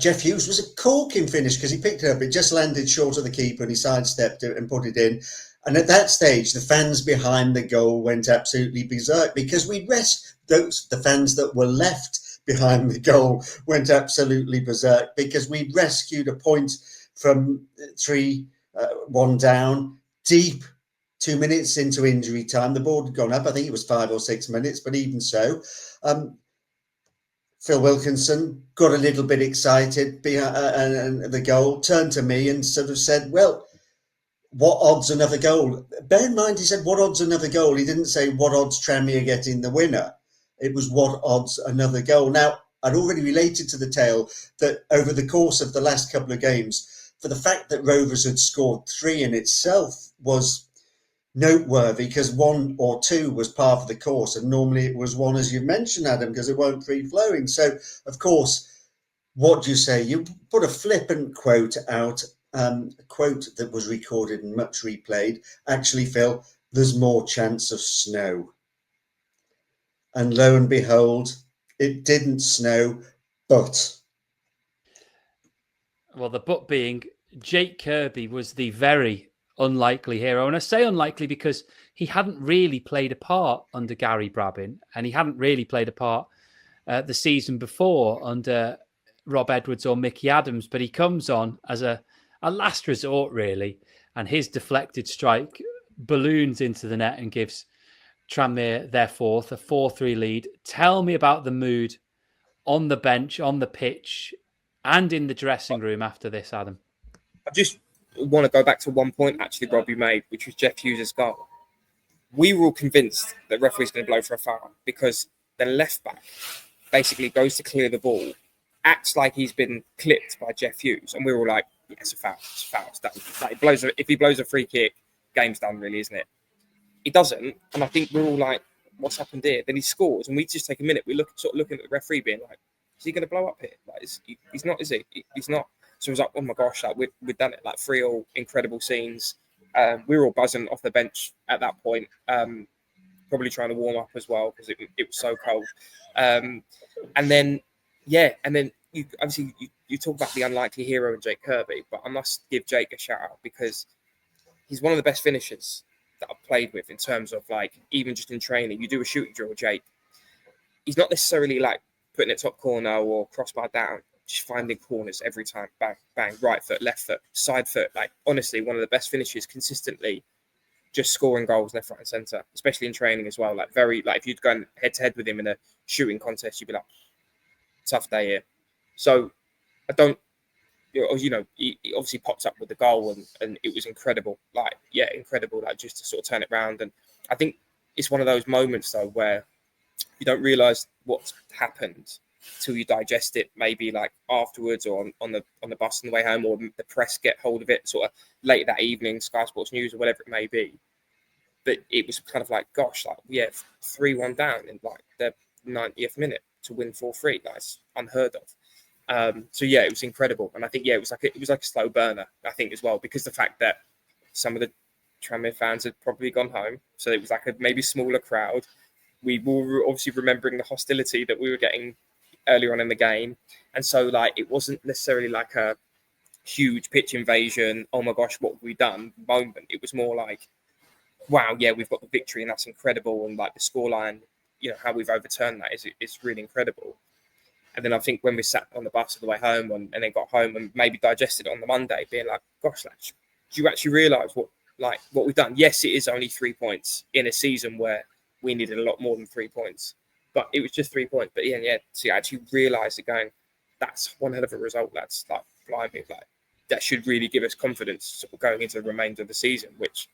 Jeff Hughes was a corking finish because he picked it up. It just landed short of the keeper and he sidestepped it and put it in. And at that stage, the fans behind the goal went absolutely berserk because the fans that were left behind the goal went absolutely berserk because we'd rescued a point from 3-1 down, deep 2 minutes into injury time. The board had gone up. I think it was 5 or 6 minutes, but even so, Phil Wilkinson got a little bit excited and the goal, turned to me and sort of said, well, what odds another goal? Bear in mind, he said, what odds another goal? He didn't say what odds Tranmere getting the winner. It was what odds another goal. Now, I'd already related to the tale that over the course of the last couple of games, for the fact that Rovers had scored 3 in itself was noteworthy because 1 or 2 was par for the course, and normally it was 1, as you mentioned, Adam, because it weren't free-flowing. So, of course, what do you say? You put a flippant quote out, a quote that was recorded and much replayed. Actually, Phil, there's more chance of snow. And lo and behold, it didn't snow, but... Well, the but being Jake Kirby was the very unlikely hero. And I say unlikely because he hadn't really played a part under Gary Brabin, and he hadn't really played a part the season before under Rob Edwards or Mickey Adams, but he comes on as a last resort, really, and his deflected strike balloons into the net and gives Tranmere their fourth, a 4-3 lead. Tell me about the mood on the bench, on the pitch, and in the dressing room after this, Adam. I just want to go back to one point, actually, Robbie made, which was Jeff Hughes' goal. We were all convinced that the referee's going to blow for a foul because the left back basically goes to clear the ball, acts like he's been clipped by Jeff Hughes, and we were all like, yeah, it's a foul. It's a foul. It's done. Like, if he blows a free kick, game's done, really, isn't it? He doesn't, and I think we're all like, what's happened here? Then he scores, and we just take a minute. We looking at the referee being like, is he going to blow up here? Like, he's not, is he? He's not. So it was like, oh my gosh, like we've done it. Like 3 all incredible scenes. We were all buzzing off the bench at that point, probably trying to warm up as well because it was so cold. And then you obviously you talk about the unlikely hero in Jake Kirby, but I must give Jake a shout out because he's one of the best finishers that I've played with in terms of like even just in training. You do a shooting drill, Jake. He's not necessarily like putting it top corner or crossbar down. Just finding corners every time, bang, bang, right foot, left foot, side foot. Like, honestly, one of the best finishes consistently, just scoring goals left, right, and centre, especially in training as well. Like, if you'd go head to head with him in a shooting contest, you'd be like, tough day here. So, he obviously popped up with the goal and it was incredible. Like, yeah, incredible, like, just to sort of turn it around. And I think it's one of those moments, though, where you don't realise what's happened till you digest it, maybe like afterwards or on the bus on the way home, or the press get hold of it sort of late that evening, Sky Sports News or whatever it may be. But it was kind of like, gosh, like, yeah, 3-1 down in like the 90th minute to win 4-3. That's unheard of. So yeah, it was incredible, and I think it was like a slow burner. I think as well because the fact that some of the Tranmere fans had probably gone home, so it was like a maybe smaller crowd. We were obviously remembering the hostility that we were getting earlier on in the game, and so like it wasn't necessarily like a huge pitch invasion, oh my gosh, what have we done moment. It was more like, wow, yeah, we've got the victory and that's incredible, and like the scoreline, you know, how we've overturned that is really incredible. And then I think when we sat on the bus on the way home and then got home and maybe digested it on the Monday, being like, gosh, like, do you actually realise what we've done? Yes, it is only 3 points in a season where we needed a lot more than 3 points. But it was just 3 points. But yeah, so you actually realise it going, that's one hell of a result. That's like, blimey, like that should really give us confidence sort of going into the remainder of the season, which,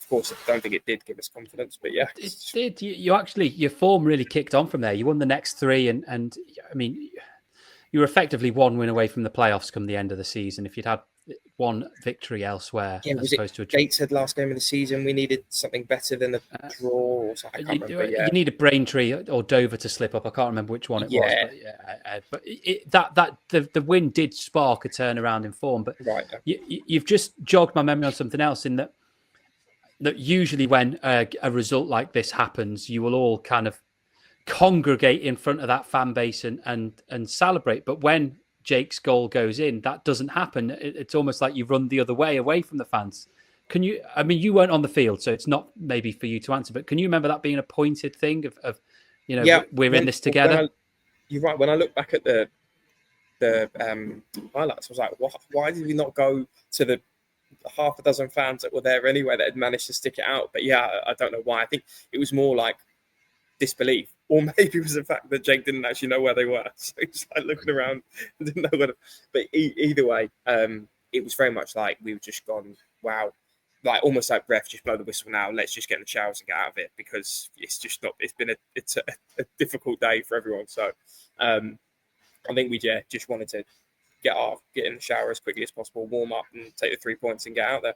of course, I don't think it did give us confidence. But yeah. It did. You actually, your form really kicked on from there. You won the next 3 and I mean, you were effectively 1 win away from the playoffs come the end of the season. If you'd had one victory elsewhere, as opposed to a Gates said last game of the season we needed something better than a draw or something. I can't remember. You need a Braintree or Dover to slip up. I can't remember which one it was. But the win did spark a turnaround in form. But right, you've just jogged my memory on something else in that usually when a result like this happens, you will all kind of congregate in front of that fan base and celebrate. But when Jake's goal goes in, that doesn't happen. It's almost like you run the other way, away from the fans. Can you, I mean, you weren't on the field, so it's not maybe for you to answer, but can you remember that being a pointed thing of we're in this together? You're right. When I look back at the highlights, I was like, why did we not go to the half a dozen fans that were there anyway that had managed to stick it out? But yeah, I don't know why. I think it was more like disbelief, or maybe it was the fact that Jake didn't actually know where they were, so he was like looking around and didn't know where. But either way, it was very much like we were just gone, wow, like almost like ref, just blow the whistle now. Let's just get in the showers and get out of it, because it's just not. It's been a difficult day for everyone. So I think we just wanted to get in the shower as quickly as possible, warm up, and take the 3 points and get out there.